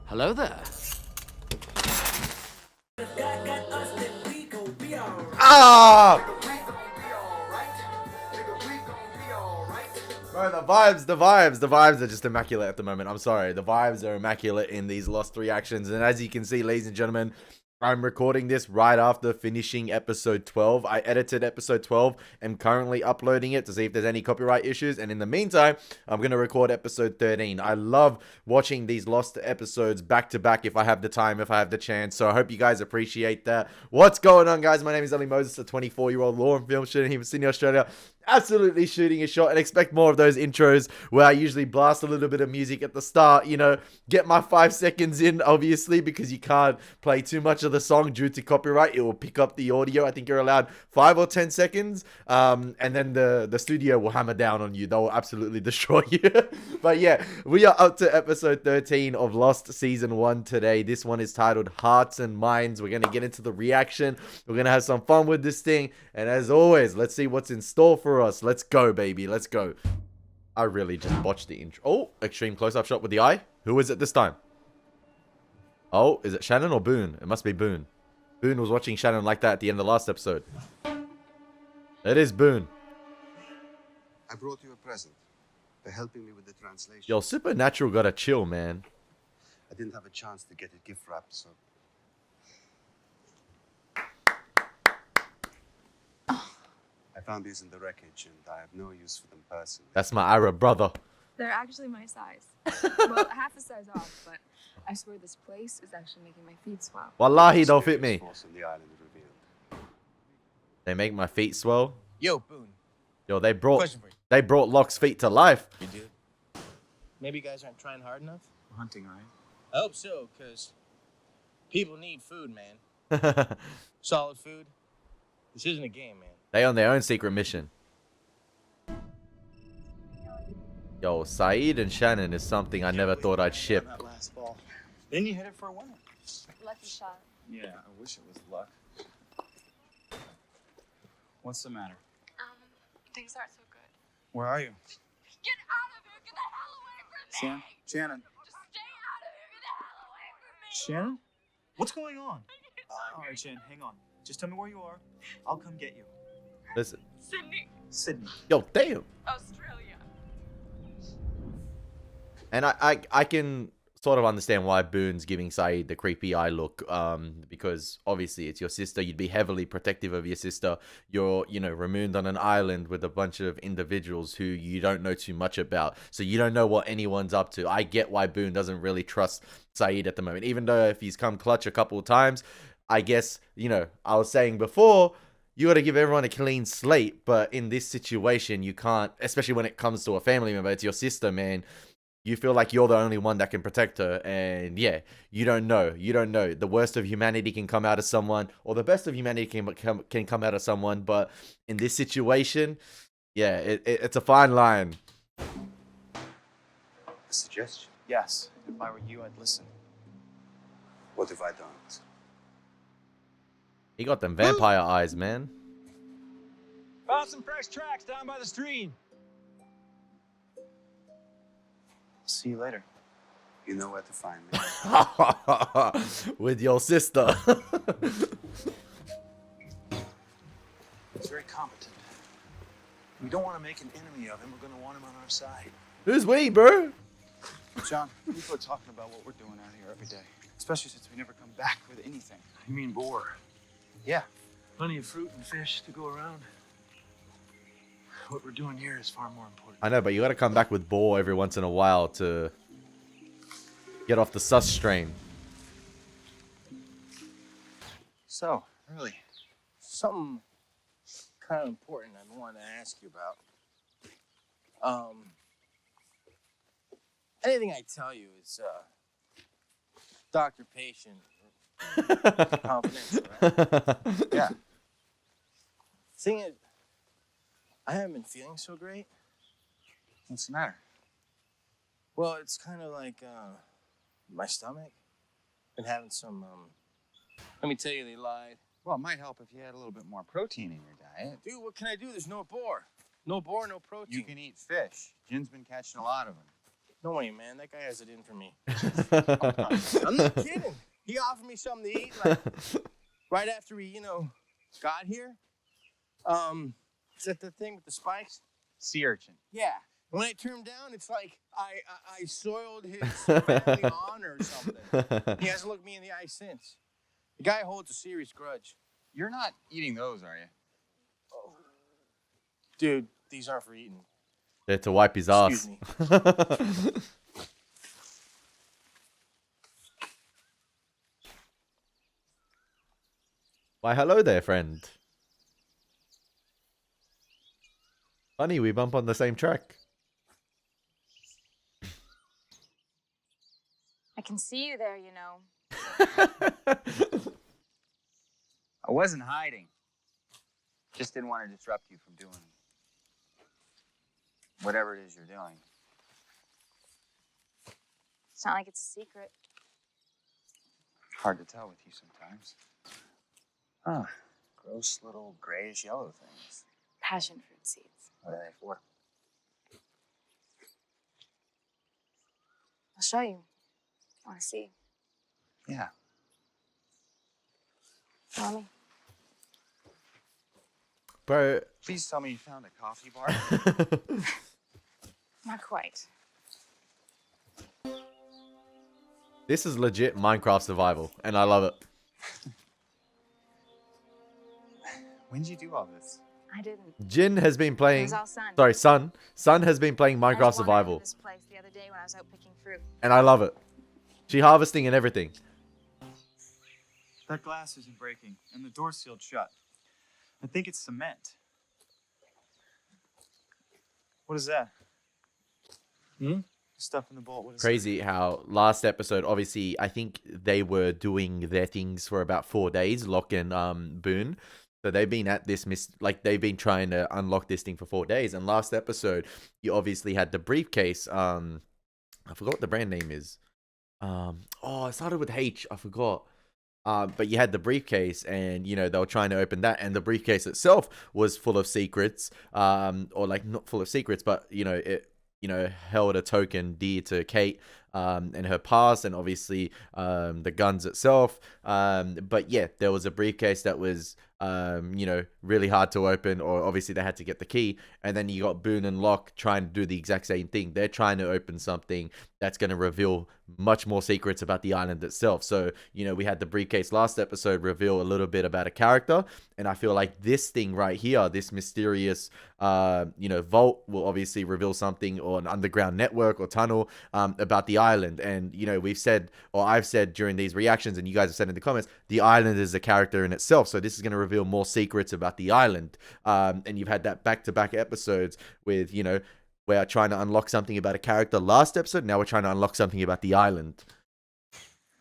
Hello there. Ah! Bro, the vibes are just immaculate at the moment. I'm sorry. The vibes are immaculate in these Lost reactions. And as you can see, ladies and gentlemen, I'm recording this right after finishing episode 12. I edited episode 12 and currently uploading it to see if there's any copyright issues. And in the meantime, I'm going to record episode 13. I love watching these Lost episodes back to back if I have the time, if I have the chance. So I hope you guys appreciate that. What's going on, guys? My name is Elie Moses, a 24-year-old law and film student here in Sydney, Australia. Absolutely shooting a shot, and expect more of those intros where I usually blast a little bit of music at the start, you know, get my 5 seconds in, obviously, because you can't play too much of the song due to copyright. It will pick up the audio. I think you're allowed 5 or 10 seconds, and then the studio will hammer down on you. They'll absolutely destroy you. But yeah, we are up to episode 13 of Lost Season 1 today. This one is titled Hearts and Minds. We're going to get into the reaction. We're going to have some fun with this thing, and as always, let's see what's in store for us. Let's go, baby. Let's go. I really just botched the intro. Oh, extreme close-up shot with the eye. Who is it this time? Oh, is it Shannon or Boone? It must be Boone. Boone was watching Shannon like that at the end of the last episode. It is Boone. I brought you a present for helping me with the translation. Yo, Supernatural gotta chill, man. I didn't have a chance to get it gift wrapped, so... I found these in the wreckage, and I have no use for them personally. That's my Arab brother. They're actually my size. Well, half a size off, but I swear this place is actually making my feet swell. Wallahi, don't fit me. Force on the island revealed. They make my feet swell. Yo, Boone. Yo, they Question for you. brought Locke's feet to life. You do? Maybe you guys aren't trying hard enough? We're hunting, right? I hope so, because people need food, man. Solid food. This isn't a game, man. They on their own secret mission. Yo, Saeed and Shannon is something I never thought I'd ship. That last ball. Then you hit it for a winner. Lucky shot. Yeah, I wish it was luck. What's the matter? Things aren't so good. Where are you? Get out of here! Get the hell away from me! Shannon? Just stay out of here! Get the hell away from me! Shannon? What's going on? All right, Shannon, hang on. Just tell me where you are. I'll come get you. Listen. Sydney. Yo, damn. Australia. And I can sort of understand why Boone's giving Saeed the creepy eye look, because obviously it's your sister. You'd be heavily protective of your sister. You're, you know, removed on an island with a bunch of individuals who you don't know too much about. So you don't know what anyone's up to. I get why Boone doesn't really trust Saeed at the moment. Even though if he's come clutch a couple of times, I guess, you know, I was saying before, you got to give everyone a clean slate. But in this situation, you can't, especially when it comes to a family member. It's your sister, man. You feel like you're the only one that can protect her. And yeah, you don't know. You don't know. The worst of humanity can come out of someone, or the best of humanity can come out of someone. But in this situation, yeah, it's a fine line. A suggestion? Yes. If I were you, I'd listen. What if I don't? He got them vampire eyes, man. Found some fresh tracks down by the stream. See you later. You know where to find me. With your sister. He's very competent. We don't want to make an enemy of him. We're going to want him on our side. Who's we, bro? John, people are talking about what we're doing out here every day. Especially since we never come back with anything. You mean boar? Yeah. Plenty of fruit and fish to go around. What we're doing here is far more important. I know, but you gotta come back with Boar every once in a while to get off the sus strain. So, really, something kind of important I wanted to ask you about. Anything I tell you is, doctor-patient confidence, right? Yeah. Thing is, I haven't been feeling so great. What's the matter? Well, it's kind of like my stomach. Been having some. Let me tell you, they lied. Well, it might help if you had a little bit more protein in your diet. Dude, what can I do? There's no boar. No boar, no protein. You can eat fish. Jin's been catching a lot of them. Don't worry, man. That guy has it in for me. I'm not kidding. He offered me something to eat, like, right after we, got here. Is that the thing with the spikes? Sea urchin. Yeah. When I turned down, it's like I soiled his family honor or something. He hasn't looked me in the eye since. The guy holds a serious grudge. You're not eating those, are you? Oh. Dude, these aren't for eating. There to wipe his Excuse ass. me. Why, hello there, friend. Funny, we bump on the same track. I can see you there, you know. I wasn't hiding. Just didn't want to disrupt you from doing whatever it is you're doing. It's not like it's a secret. Hard to tell with you sometimes. Huh. Gross little grayish yellow things. Passion fruit seeds. What are they for? I'll show you. I want to see. Yeah. Follow me. Bro. Please tell me you found a coffee bar. Not quite. This is legit Minecraft survival, and I love it. When did you do all this? I didn't. Jin has been It playing... was all sun. Sorry, Sun has been playing I Minecraft just wandered survival, into this place the other day when I was out picking fruit. and I love it. She harvesting and everything. That glass isn't breaking, and the door's sealed shut. I think it's cement. What is that? Hmm? Stuff in the bolt. What is Crazy how last episode, obviously, I think they were doing their things for about 4 days, Locke and Boone. So they've been at this, they've been trying to unlock this thing for 4 days. And last episode, you obviously had the briefcase. I forgot what the brand name is. It started with H. I forgot. But you had the briefcase, and they were trying to open that, and the briefcase itself was full of secrets. Or like not full of secrets, but it held a token dear to Kate and her past, and obviously the guns itself. But yeah, there was a briefcase that was really hard to open, or obviously they had to get the key. And then you got Boone and Locke trying to do the exact same thing. They're trying to open something that's going to reveal much more secrets about the island itself. So we had the briefcase last episode reveal a little bit about a character, and I feel like this thing right here, this mysterious vault, will obviously reveal something, or an underground network or tunnel about the island. And we've said, or I've said during these reactions, and you guys have said in the comments, the island is a character in itself. So this is going to reveal more secrets about the island. And you've had that back-to-back episodes with we're trying to unlock something about a character last episode. Now we're trying to unlock something about the island.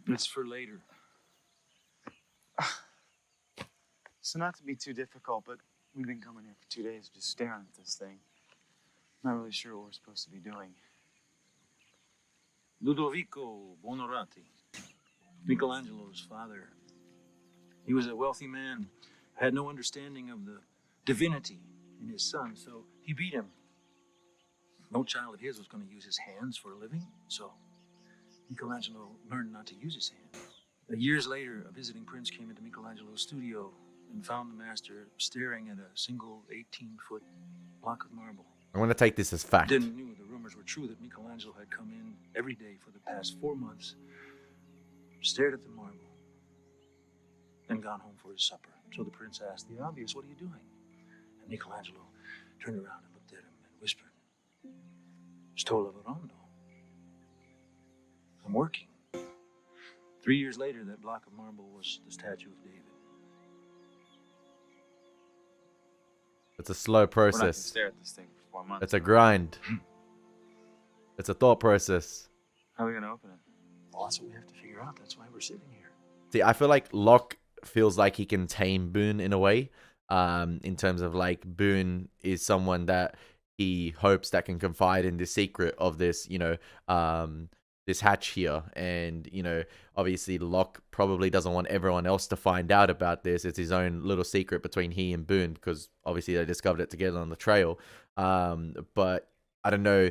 It's for later. So not to be too difficult, but we've been coming here for 2 days just staring at this thing. Not really sure what we're supposed to be doing. Ludovico Buonarroti, Michelangelo's father. He was a wealthy man, had no understanding of the divinity in his son, so he beat him. No child of his was going to use his hands for a living, so Michelangelo learned not to use his hands. Years later, a visiting prince came into Michelangelo's studio and found the master staring at a single 18-foot block of marble. I want to take this as fact. Didn't knew the rumors were true that Michelangelo had come in every day for the past 4 months, stared at the marble, and gone home for his supper. So the prince asked the obvious, "What are you doing?" And Michelangelo turned around and looked at him and whispered, "Sto lavorando. I'm working." 3 years later, that block of marble was the statue of David. It's a slow We're not gonna process. stare at this thing for 4 months. It's a grind. It's a thought process. How are we gonna open it? Well, that's what we have to figure out. That's why we're sitting here. See, I feel like Locke feels like he can tame Boone in a way. In terms of like Boone is someone that he hopes that can confide in the secret of this, this hatch here. And, obviously Locke probably doesn't want everyone else to find out about this. It's his own little secret between he and Boone, because obviously they discovered it together on the trail. But I don't know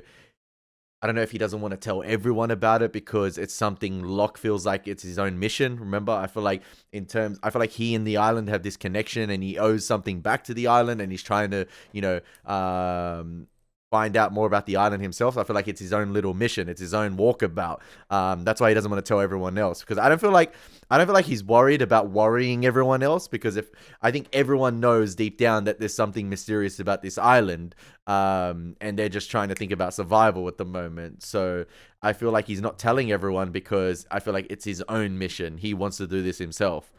I don't know if he doesn't want to tell everyone about it because it's something Locke feels like it's his own mission. Remember, I feel like he and the island have this connection and he owes something back to the island and he's trying to, find out more about the island himself. I feel like it's his own little mission. It's his own walkabout. That's why he doesn't want to tell everyone else, because I don't feel like he's worried about worrying everyone else, because I think everyone knows deep down that there's something mysterious about this island, and they're just trying to think about survival at the moment. So I feel like he's not telling everyone because I feel like it's his own mission. He wants to do this himself.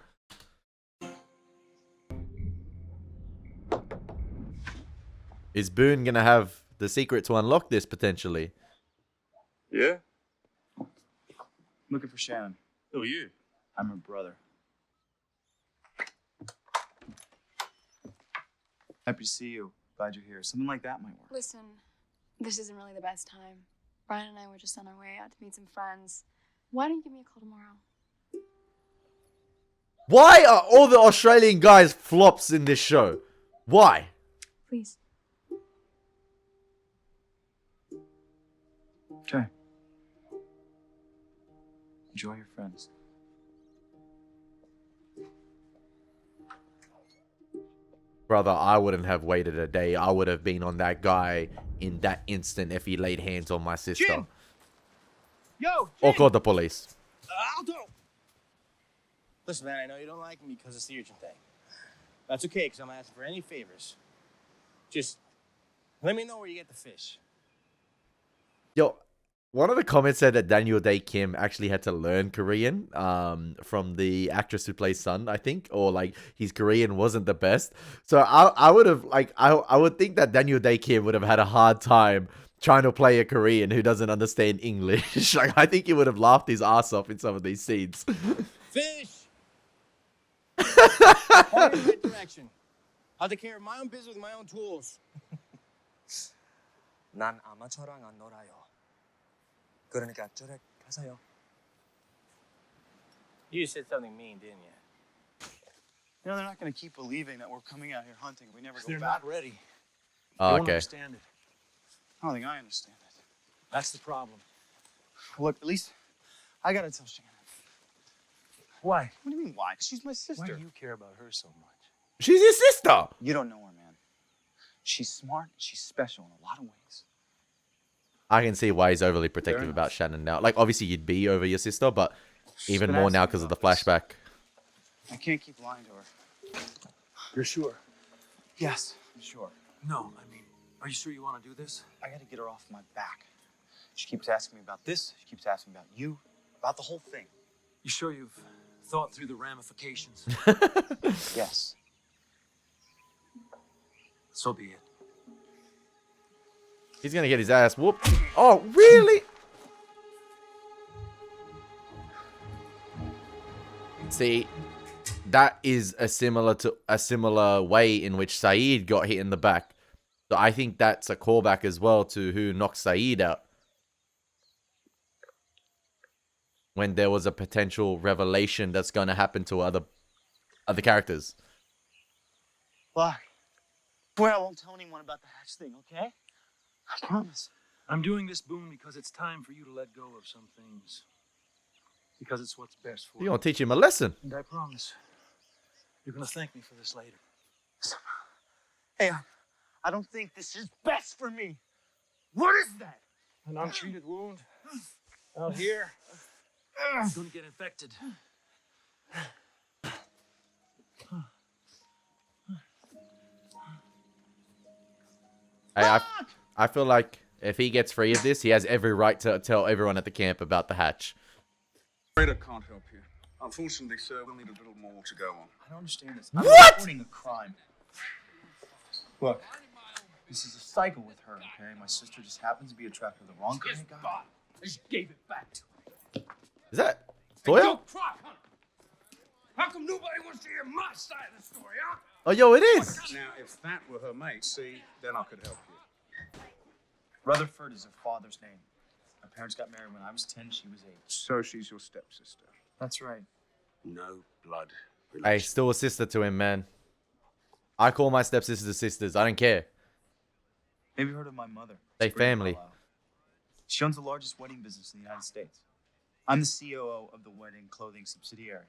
Is Boone gonna have the secret to unlock this potentially? Yeah? Looking for Shannon. Who are you? I'm her brother. Happy to see you. Glad you're here. Something like that might work. Listen, this isn't really the best time. Brian and I were just on our way out to meet some friends. Why don't you give me a call tomorrow? Why are all the Australian guys flops in this show? Why? Please. Okay. Enjoy your friends. Brother, I wouldn't have waited a day. I would have been on that guy in that instant if he laid hands on my sister. Jim! Yo, Or Jim! called the police. I'll do. Listen, man, I know you don't like me because it's the urgent thing. That's okay, because I'm asking for any favors. Just let me know where you get the fish. Yo, one of the comments said that Daniel Day Kim actually had to learn Korean from the actress who plays Sun, I think, or like his Korean wasn't the best. So I would have I would think that Daniel Day Kim would have had a hard time trying to play a Korean who doesn't understand English. Like, I think he would have laughed his ass off in some of these scenes. Fish! Point in the right direction. I'll take care of my own business with my own tools. 난 아마추어랑 안 놀아요. 그러니까 저렇게 하세요. You just said something mean, didn't you? You know, they're not going to keep believing that we're coming out here hunting. We never go They're back. not ready. Oh, They won't okay. understand it. I don't think I understand it. That's the problem. Look, at least I got to tell Shannon. Why? What do you mean why? 'Cause she's my sister. Why do you care about her so much? She's his sister. You don't know her, man. She's smart. She's special in a lot of ways. I can see why he's overly protective Fair about enough. Shannon now. Like, obviously you'd be over your sister, but even been more now asking because of the about this. flashback. I can't keep lying to her. You're sure? Yes, I'm sure. No, I mean, are you sure you want to do this? I got to get her off my back. She keeps asking me about this. She keeps asking about you, about the whole thing. You sure you've thought through the ramifications? Yes. So be it. He's gonna get his ass whooped. Oh, really? See, that is a similar way in which Saeed got hit in the back. So I think that's a callback as well to who knocked Saeed out. When there was a potential revelation that's going to happen to other characters. Look, well, I won't tell anyone about the hatch thing, okay? I promise. I'm doing this, Boone, because it's time for you to let go of some things. Because it's what's best for You're you. going to teach him a lesson. And I promise, you're going to thank me for this later. Hey, I don't think this is best for me. What is that? An untreated wound out here. It's going to get infected. I feel like if he gets free of this, he has every right to tell everyone at the camp about the hatch. Afraid I can't help you. Unfortunately, sir, we'll need a little more to go on. I don't understand this. What? I'm reporting a crime. Look, this is a cycle with her, okay? My sister just happens to be attracted to the wrong kind of guy. I just gave it back to him. Is that Yo, Doyle? Croc Hunter! How come nobody wants to hear my side of the story, huh? Oh, yo, it is. Now, if that were her mate, see, then I could help you. Rutherford is her father's name. My parents got married when I was 10, she was 8. So she's your stepsister. That's right. No blood Hey, relation. still a sister to him, man. I call my stepsisters sisters. I don't care. Have you heard of my mother? They Sabrina family. Carlisle. She owns the largest wedding business in the United States. I'm the COO of the wedding clothing subsidiary.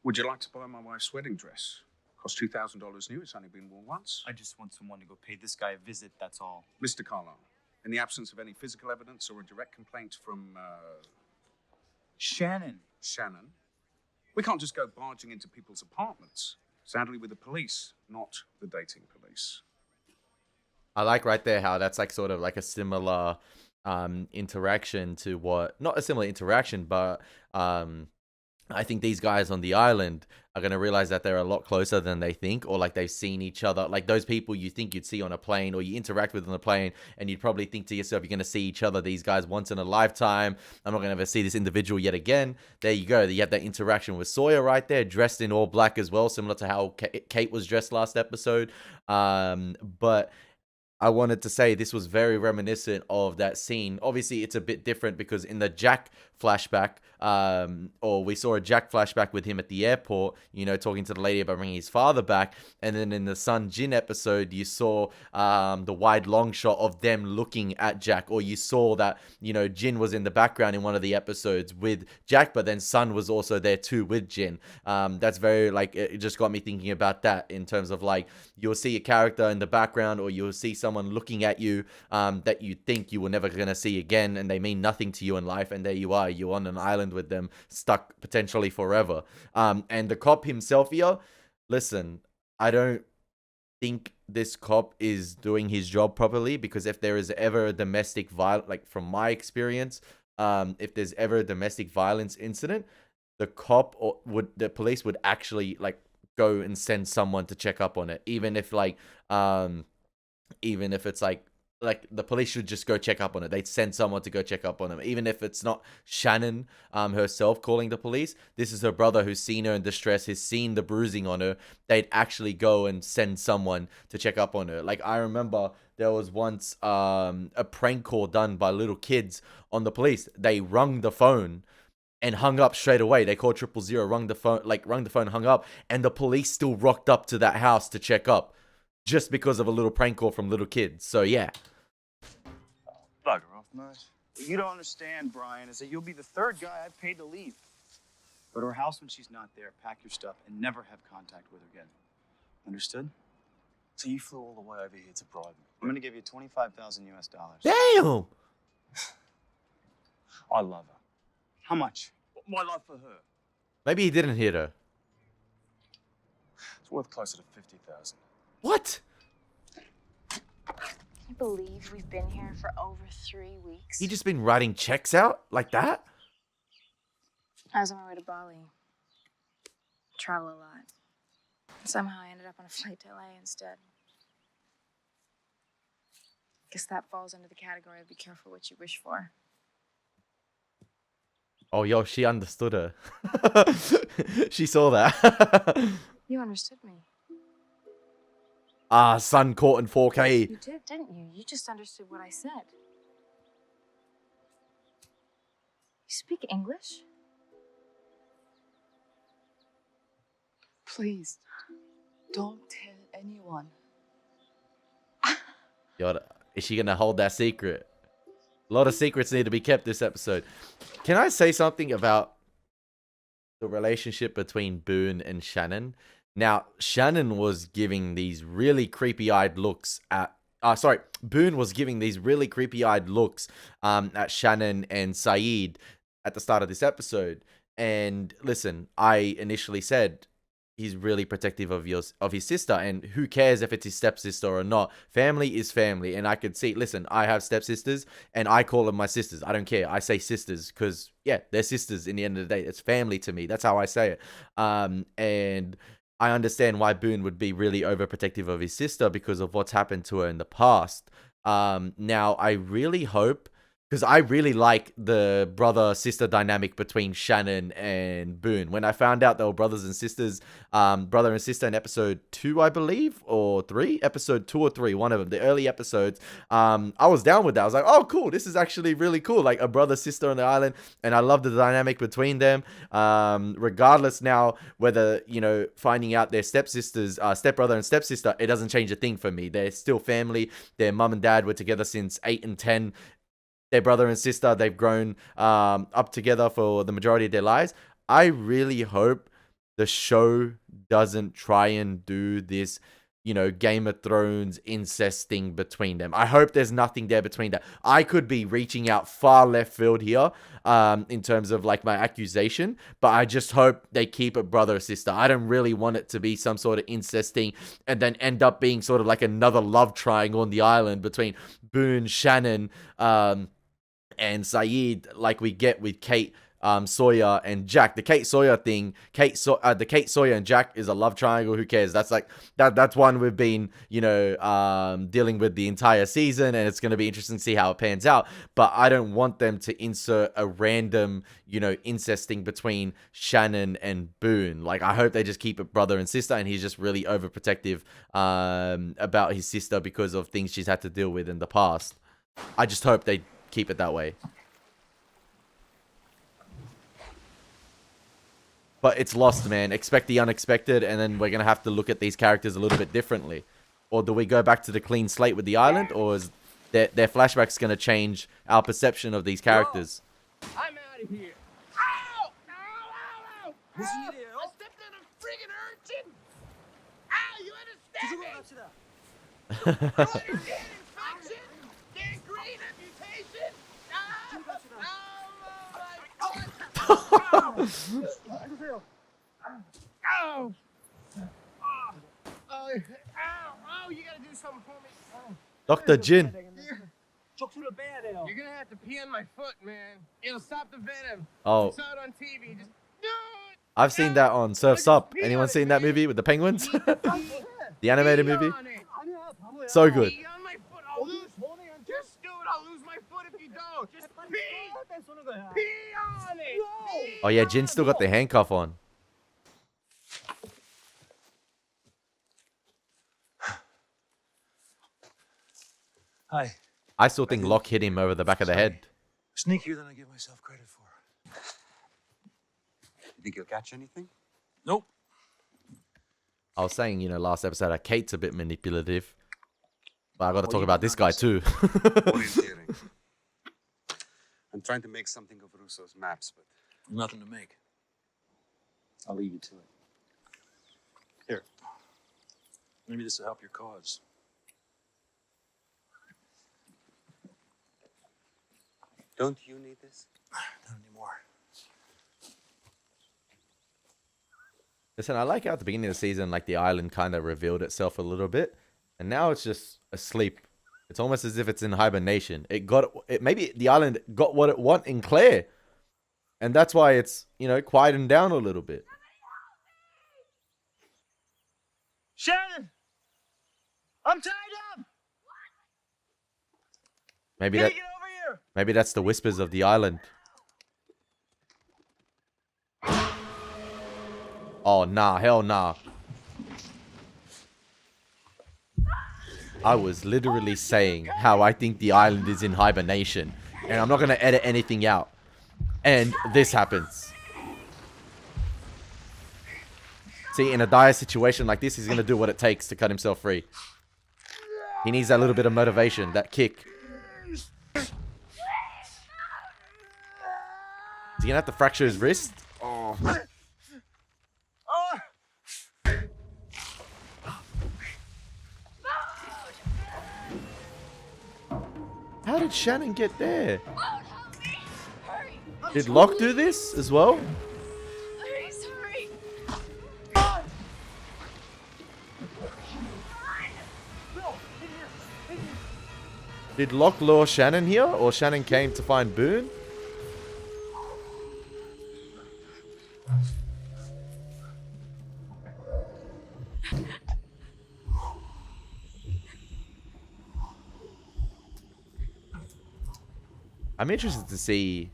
Would you like to buy my wife's wedding dress? Cost $2,000 new. It's only been worn once. I just want someone to go pay this guy a visit, that's all. Mr. Carlo, in the absence of any physical evidence or a direct complaint from, Shannon. Shannon, we can't just go barging into people's apartments. Sadly, with the police, not the dating police. I like right there how that's like sort of like a similar interaction to what, not a similar interaction, but I think these guys on the island are going to realize that they're a lot closer than they think, or like they've seen each other. Like those people you think you'd see on a plane or you interact with on a plane, and you'd probably think to yourself, you're going to see each other, these guys, once in a lifetime. I'm not going to ever see this individual yet again. There you go. You have that interaction with Sawyer right there, dressed in all black as well, similar to how Kate was dressed last episode. But I wanted to say this was very reminiscent of that scene. Obviously, it's a bit different because in the Jack flashback, or we saw a Jack flashback with him at the airport, you know, talking to the lady about bringing his father back. And then in the Sun Jin episode, you saw the wide long shot of them looking at Jack, or you saw that, you know, Jin was in the background in one of the episodes with Jack, but then Sun was also there too with Jin. That's very, like, it just got me thinking about that in terms of, like, you'll see a character in the background, or you'll see someone looking at you that you think you were never going to see again, and they mean nothing to you in life, and there you are, you're on an island with them, stuck potentially forever. And the cop himself here, listen, I don't think this cop is doing his job properly, because if there is ever a domestic violence, like from my experience, if there's ever a domestic violence incident, the police would actually, like, go and send someone to check up on it, even if it's like the police should just go check up on it. They'd send someone to go check up on him, even if it's not Shannon herself calling the police. This is her brother who's seen her in distress, has seen the bruising on her. They'd actually go and send someone to check up on her. Like, I remember there was once a prank call done by little kids on the police. They rung the phone and hung up straight away. They called 000, rung the phone, hung up, and the police still rocked up to that house to check up, just because of a little prank call from little kids. So yeah. Bugger off, Mush. What you don't understand, Brian, is that you'll be the third guy I've paid to leave. Go to her house when she's not there, pack your stuff, and never have contact with her again. Understood? So you flew all the way over here to bribe me? I'm gonna give you $25,000 US. Damn! I love her. How much? My love for her. Maybe he didn't hit her. It's worth closer to 50,000. What? Can you believe we've been here for over 3 weeks? He just been writing checks out like that? I was on my way to Bali. Travel a lot. Somehow I ended up on a flight to LA instead. Guess that falls under the category of be careful what you wish for. Oh, yo, she understood her. She saw that. You understood me. Sun caught in 4K. You did, didn't you? You just understood what I said. You speak English? Please, don't tell anyone. Yo, is she gonna hold that secret? A lot of secrets need to be kept this episode. Can I say something about the relationship between Boone and Shannon? Now, Shannon was giving these really creepy-eyed looks at... Boone was giving these really creepy-eyed looks at Shannon and Saeed at the start of this episode. And listen, I initially said he's really protective of his sister, and who cares if it's his stepsister or not? Family is family, and I could see, listen, I have stepsisters, and I call them my sisters. I don't care. I say sisters because, yeah, they're sisters in the end of the day. It's family to me. That's how I say it. And I understand why Boone would be really overprotective of his sister because of what's happened to her in the past. Now, I really hope, because I really like the brother-sister dynamic between Shannon and Boone. When I found out they were brothers and sisters, brother and sister in episode 2, I believe, or 3? Episode 2 or 3, one of them, the early episodes. I was down with that. I was like, oh, cool, this is actually really cool. Like a brother-sister on the island, and I love the dynamic between them. Regardless now whether, you know, finding out their stepsisters, stepbrother and stepsister, it doesn't change a thing for me. They're still family. Their mum and dad were together since 8 and 10. their brother and sister. They've grown up together for the majority of their lives. I really hope the show doesn't try and do this, you know, Game of Thrones incest thing between them. I hope there's nothing there between that. I could be reaching out far left field here in terms of like my accusation, but I just hope they keep it brother or sister. I don't really want it to be some sort of incest thing and then end up being sort of like another love triangle on the island between Boone, Shannon, and Saeed, like we get with Kate, Sawyer and Jack. The Kate Sawyer thing, the Kate Sawyer and Jack is a love triangle. Who cares? That's like that's one we've been, you know, dealing with the entire season, and it's going to be interesting to see how it pans out. But I don't want them to insert a random, you know, incest thing between Shannon and Boone. Like, I hope they just keep it brother and sister, and he's just really overprotective about his sister because of things she's had to deal with in the past. I just hope they keep it that way. But it's Lost, man. Expect the unexpected, and then we're going to have to look at these characters a little bit differently. Or do we go back to the clean slate with the island, or is their flashbacks going to change our perception of these characters? I'm out of here. Ow! Ow! Ow! Ow! 무슨 Ow! 일이에요? I stepped on a friggin' urchin! Ow! You understand me? 갑시다. Infection! Gangrene amputation! Ow! Oh my God! Ow! Ow! Ow! You gotta do something for me. Oh. Dr. Jin. 척추를 빼야 돼요. You're gonna have to pee on my foot, man. It'll stop the venom. Oh. I saw it on TV. Just do it. I've seen that on Surf's Up. Anyone seen that movie with the penguins? The animated movie? So good. Pee on my foot. I'll lose. Just do it. I'll lose my foot if you don't. Just pee. Pee on it. Oh yeah, Jin's still got the handcuff on. Hi. I still think Locke hit him over the back of the head. Sneakier than I give myself credit for. You think you'll catch anything? Nope. I was saying, you know, last episode, Kate's a bit manipulative. But I got to talk about this guy too. Orienteering. I'm trying to make something of Russo's maps, but Nothing to make. I'll leave you to it. Here. Maybe this will help your cause. don't you need this? Not anymore. Listen, I like how at the beginning of the season, like the island kind of revealed itself a little bit, and now it's just asleep. It's almost as if it's in hibernation. Maybe the island got what it want in Claire, and that's why it's, you know, quieting down a little bit. Shannon! I'm tied up! Maybe Get that. over here! Maybe that's the whispers of the island. Oh, nah. Hell nah. I was literally saying how I think the island is in hibernation. And I'm not going to edit anything out. And this happens. See, in a dire situation like this, he's going to do what it takes to cut himself free. He needs that little bit of motivation, that kick. Is he going to have to fracture his wrist? Oh. How did Shannon get there? Did Locke do this as well? Please hurry. Did Locke lure Shannon here? Or Shannon came to find Boone? I'm interested to see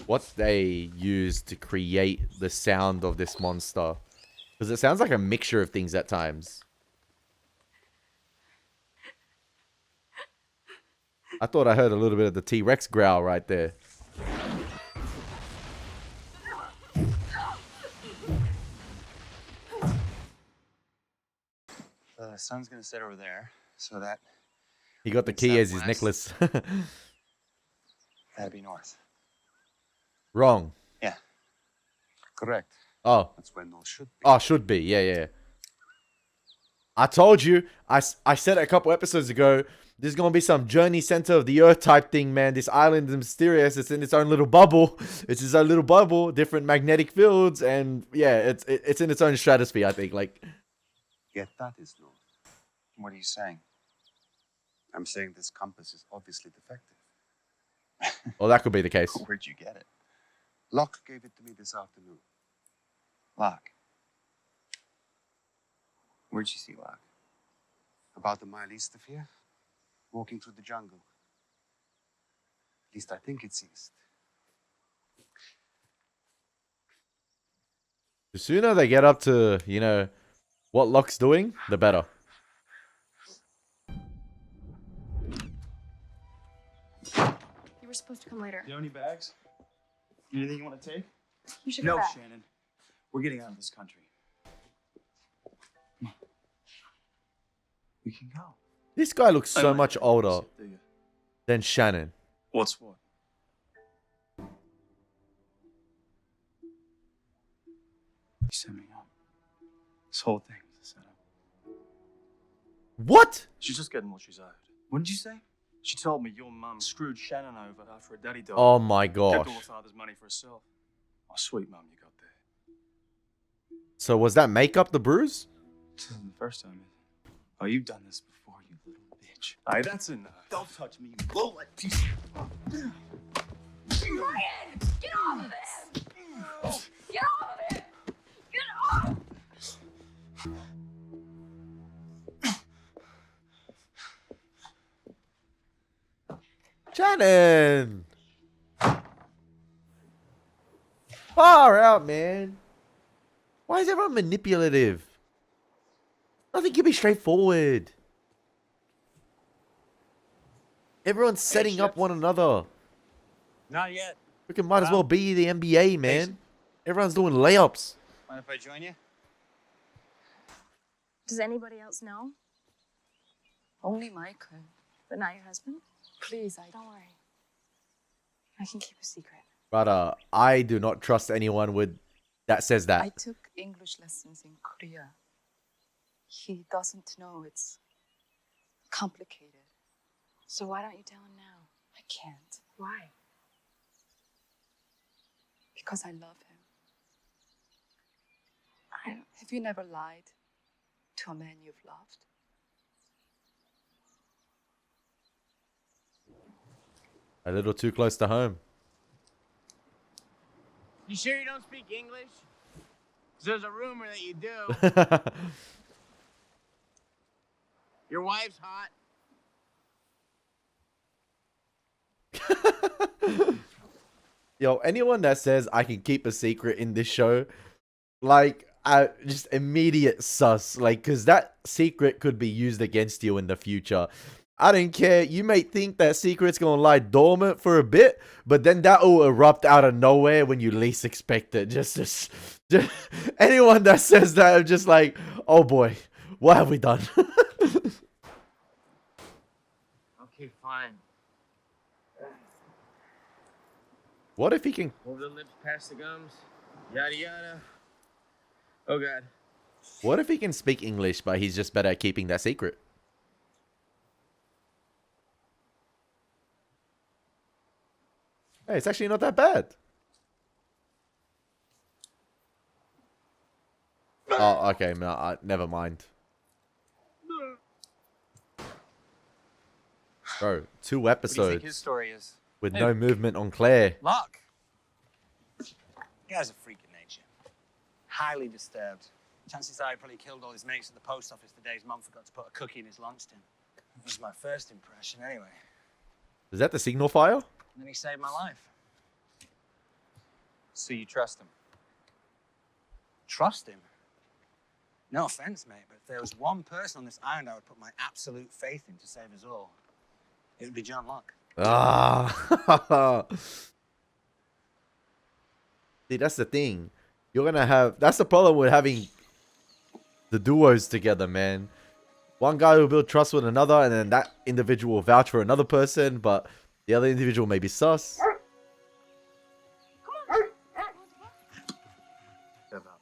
what they use to create the sound of this monster. Because it sounds like a mixture of things at times. I thought I heard a little bit of the T-Rex growl right there. The sun's gonna set over there, so that He got the It's key out as his west. necklace. That'd be north. Wrong. Yeah. Correct. Oh. That's where north should be. Oh, should be. Yeah, yeah. I told you. I said it a couple episodes ago. There's going to be some journey center of the earth type thing, man. This island is mysterious. It's in its own little bubble. It's its own little bubble. Different magnetic fields. And yeah, it's in its own stratosphere, I think. Like, Yet that is north. What are you saying? I'm saying this compass is obviously defective. well, that could be the case. Where'd you get it? Locke gave it to me this afternoon. Locke. Where'd you see Locke? About a mile east of here, walking through the jungle. At least I think it's east. The sooner they get up to, you know, what Locke's doing, the better. You were supposed to come later. Do you have any bags? Anything you want to take? You should No, go back. Shannon. We're getting out of this country. Come on. We can go. This guy looks so like much that. older Do you? than Shannon. What's what? You set me up. This whole thing is a setup. What? She's just getting what she's owed. What did you say? She told me your mum screwed Shannon over after her daddy died. Oh my Kept gosh. all her father's money for herself. Oh, sweet mum you got there. So was that makeup the bruise? This isn't the first time. Oh, you've done this before, you little bitch. Aye, that's enough. Don't touch me, you bullet piece. Brian! Get off of it! Get off of it! Get off! Shannon! Far out, man. Why is everyone manipulative? Nothing can be straightforward. Everyone's setting up one another. Not yet. Freaking might as well be the NBA, man. Everyone's doing layups. Mind if I join you? Does anybody else know? Only Michael. But not your husband? Please, Don't worry. I can keep a secret. But I do not trust anyone with that says I that. took English lessons in Korea. He doesn't know it's complicated. So why don't you tell him now? I can't. Why? Because I love him. Have you never lied to a man you've loved? A little too close to home. You sure you don't speak English? 'Cause there's a rumor that you do. Your wife's hot. Yo, anyone that says I can keep a secret in this show, like, just immediate sus. Like, because that secret could be used against you in the future. I don't care. You may think that secret's gonna lie dormant for a bit, but then that will erupt out of nowhere when you least expect it. Just anyone that says that, I'm just like, oh boy, what have we done? Okay, fine. What if he can? Move the lips past the gums. Yada yada. Oh god. What if he can speak English, but he's just better at keeping that secret? Hey, it's actually not that bad. Oh, okay. No, never mind. Bro, 2 What do you think episodes his story is? with no movement on Claire. Locke. He has a freak of nature. Highly disturbed. Chances are he probably killed all his mates at the post office the day his mum forgot to put a cookie in his lunch tin. That was my first impression, anyway. Is that the signal file? And then he saved my life. So you trust him? Trust him? No offense, mate, but if there was one person on this island I would put my absolute faith in to save us all, it would be John Locke. Ah. See, that's the thing. You're gonna have. That's the problem with having the duos together, man. one guy will build trust with another, and then that individual will vouch for another person, but the other individual may be sus. Step out.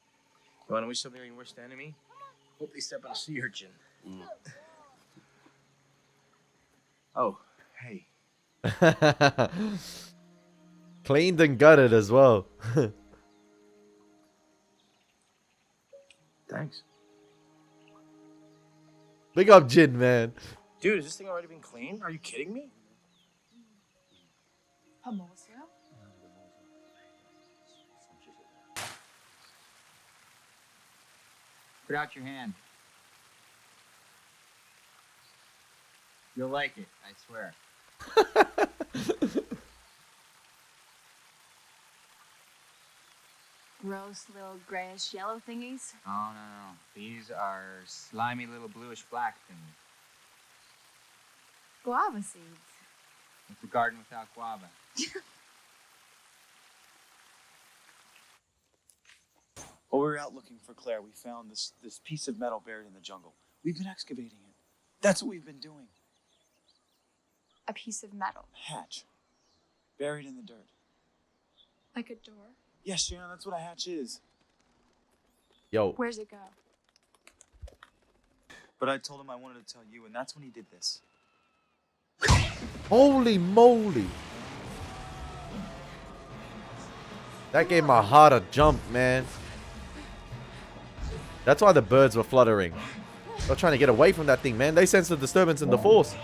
You want to wish something on your worst enemy? Hope they step on a sea urchin. Oh, hey. Cleaned and gutted as well. Thanks. Big up Jin, man. Dude, has this thing already been cleaned? Are you kidding me? 밥 먹었어요? Put out your hand. You'll like it, I swear. Gross little grayish yellow thingies. Oh, no. These are slimy little bluish black things. Guava seeds. It's a garden without guava. While we were out looking for Claire, we found this piece of metal buried in the jungle. We've been excavating it. That's what we've been doing. A piece of metal. A hatch. Buried in the dirt. Like a door. Yes, Shannon, that's what a hatch is. Yo. Where's it go? But I told him I wanted to tell you, and that's when he did this. Holy moly. That gave my heart a jump, man. That's why the birds were fluttering. They're trying to get away from that thing, man. They sense the disturbance in the force.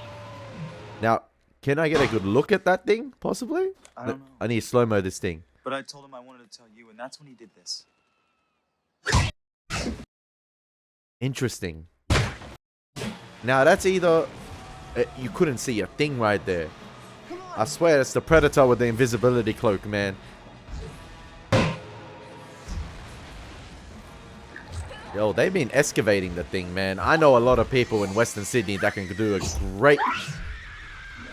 Now, can I get a good look at that thing, possibly? I don't know. I need to slow-mo this thing. But I told him I wanted to tell you, and that's when he did this. Interesting. Now, that's either... you couldn't see a thing right there. I swear it's the Predator with the invisibility cloak, man. Yo, they've been excavating the thing, man. I know a lot of people in Western Sydney that can do a great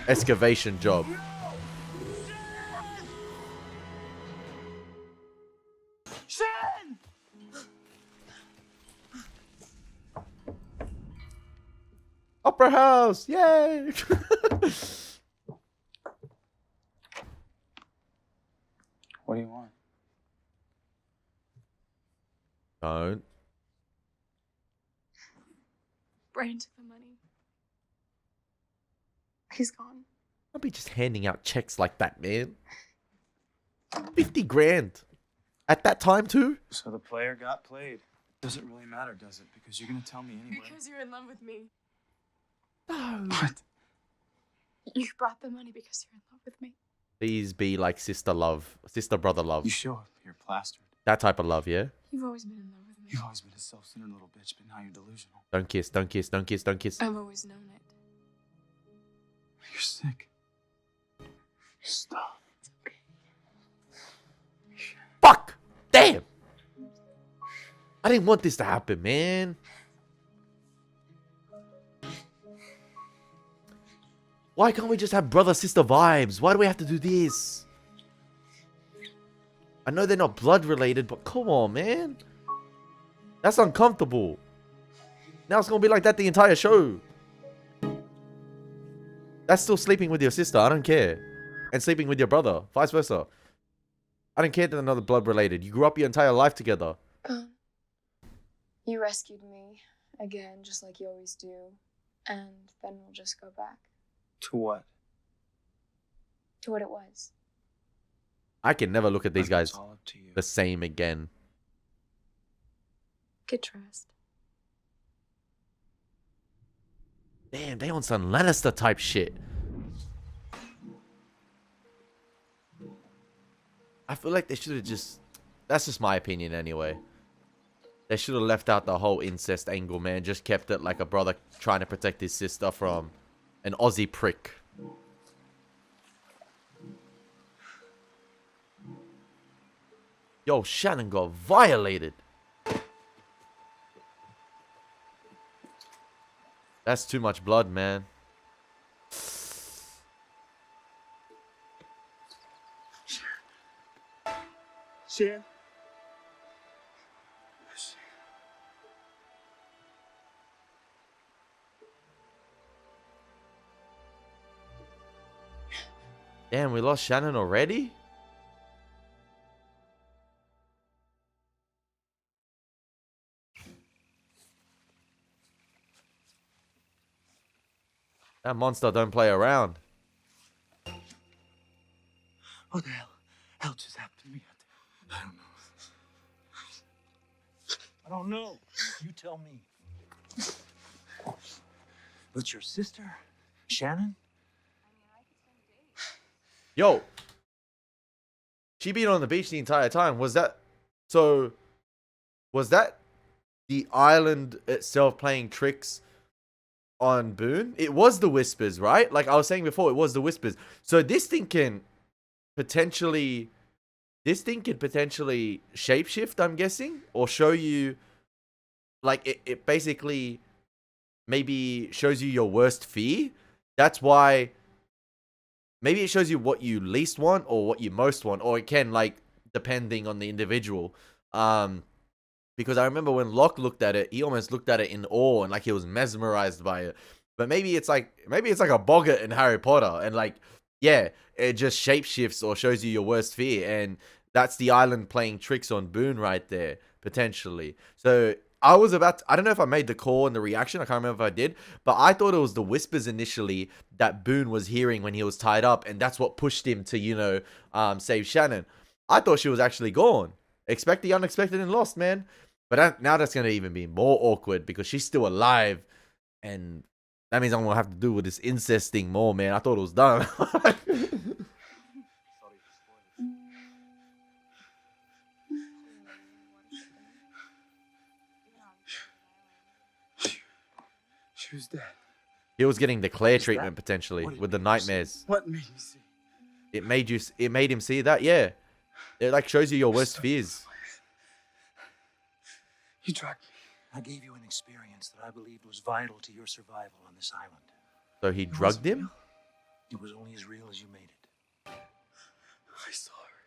excavation job. Shan! Opera House! Yay! What do you want? Don't. Brian took the money. He's gone. Don't be just handing out checks like that, man. 50 grand. At that time, too? So the player got played. Doesn't really matter, does it? Because you're gonna tell me anyway. Because you're in love with me. No. What? You brought the money because you're in love with me. Please be like sister love. Sister brother love. You sure? You're plastered. That type of love, yeah? You've always been in love with me. You've always been a self-centered little bitch, but now you're delusional. Don't kiss, don't kiss, don't kiss, don't kiss. I've always known it. You're sick. Stop. It's okay. Fuck! Damn! I didn't want this to happen, man. Why can't we just have brother-sister vibes? Why do we have to do this? I know they're not blood-related, but come on, man. That's uncomfortable. Now it's gonna be like that the entire show. That's still sleeping with your sister. I don't care. And sleeping with your brother. Vice versa. I don't care that they're not blood-related. You grew up your entire life together. You rescued me again, just like you always do. And then we'll just go back To what? to what it was. I can never look at these guys It's all up to you. the same again. Good trust. Damn, they on some Lannister type shit. I feel like they should have just... That's just my opinion anyway. They should have left out the whole incest angle, man. Just kept it like a brother trying to protect his sister from an Aussie prick. Yo, Shannon got violated. That's too much blood, man. Shan. Damn, we lost Shannon already? That monster don't play around. What the hell just happened to me out there? I don't know. You tell me. But your sister, Shannon? Yo. She been on the beach the entire time. Was that... So... Was that the island itself playing tricks on Boone? It was the whispers, right? Like I was saying before, it was the whispers. So this thing can potentially... This thing could potentially shapeshift, I'm guessing? Or show you... Like, it basically... Maybe shows you your worst fear. That's why... Maybe it shows you what you least want or what you most want. Or it can, like, depending on the individual. Because I remember when Locke looked at it, he almost looked at it in awe and like he was mesmerized by it. But maybe it's like a boggart in Harry Potter. And like, yeah, it just shapeshifts or shows you your worst fear. And that's the island playing tricks on Boone right there, potentially. So... I don't know if I made the call and the reaction. I can't remember if I did. But I thought it was the whispers initially that Boone was hearing when he was tied up. And that's what pushed him to, you know, save Shannon. I thought she was actually gone. Expect the unexpected and lost, man. But now that's going to even be more awkward because she's still alive. And that means I'm going to have to do with this incest thing more, man. I thought it was done. She was dead. He was getting the Claire treatment potentially with the nightmares. What made you see? It made him see that, yeah. It like shows you your worst fears. You drugged me. I gave you an experience that I believed was vital to your survival on this island. So he drugged him? It was only as real as you made it. I saw her.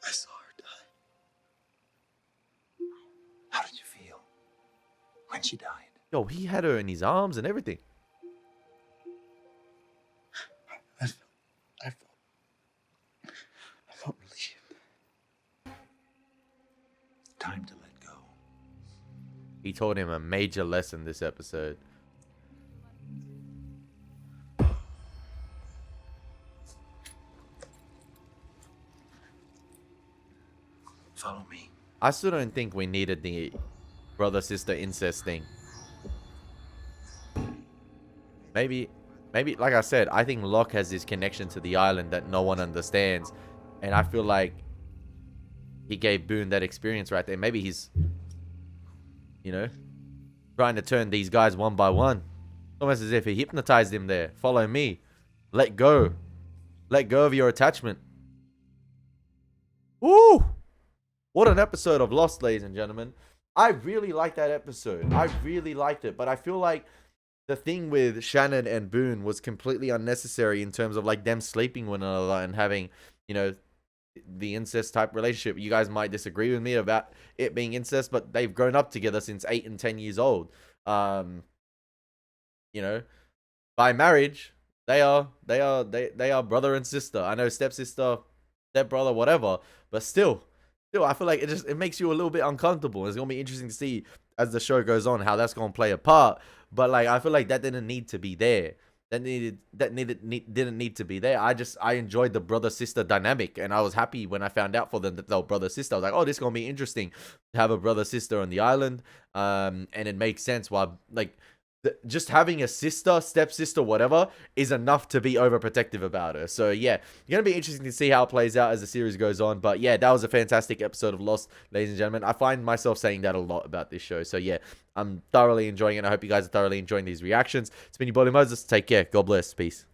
I saw her die. How did you feel when she died? Yo, he had her in his arms and everything. I felt relieved. Time to let go. He taught him a major lesson this episode. Follow me. I still don't think we needed the brother-sister incest thing. Maybe, like I said, I think Locke has this connection to the island that no one understands. And I feel like he gave Boone that experience right there. Maybe he's, you know, trying to turn these guys one by one. Almost as if he hypnotized him there. Follow me. Let go. Let go of your attachment. Woo! What an episode of Lost, ladies and gentlemen. I really liked that episode. I really liked it. But I feel like the thing with Shannon and Boone was completely unnecessary in terms of like them sleeping with one another and having, you know, the incest type relationship. You guys might disagree with me about it being incest, but they've grown up together since 8 and 10 years old. You know, by marriage, they are brother and sister. I know stepsister, stepbrother, whatever, but still, I feel like it makes you a little bit uncomfortable. It's gonna be interesting to see as the show goes on how that's gonna play a part. But like, I feel like that didn't need to be there. Didn't need to be there. I enjoyed the brother sister dynamic, and I was happy when I found out for them that they were brother sister. I was like, oh, this is gonna be interesting to have a brother sister on the island. And it makes sense why like just having a sister, stepsister, whatever, is enough to be overprotective about her. So yeah, it's gonna be interesting to see how it plays out as the series goes on. But yeah, that was a fantastic episode of Lost, ladies and gentlemen. I find myself saying that a lot about this show. So yeah, I'm thoroughly enjoying it. I hope you guys are thoroughly enjoying these reactions. It's been your boy Elie Moses. Take care. God bless. Peace.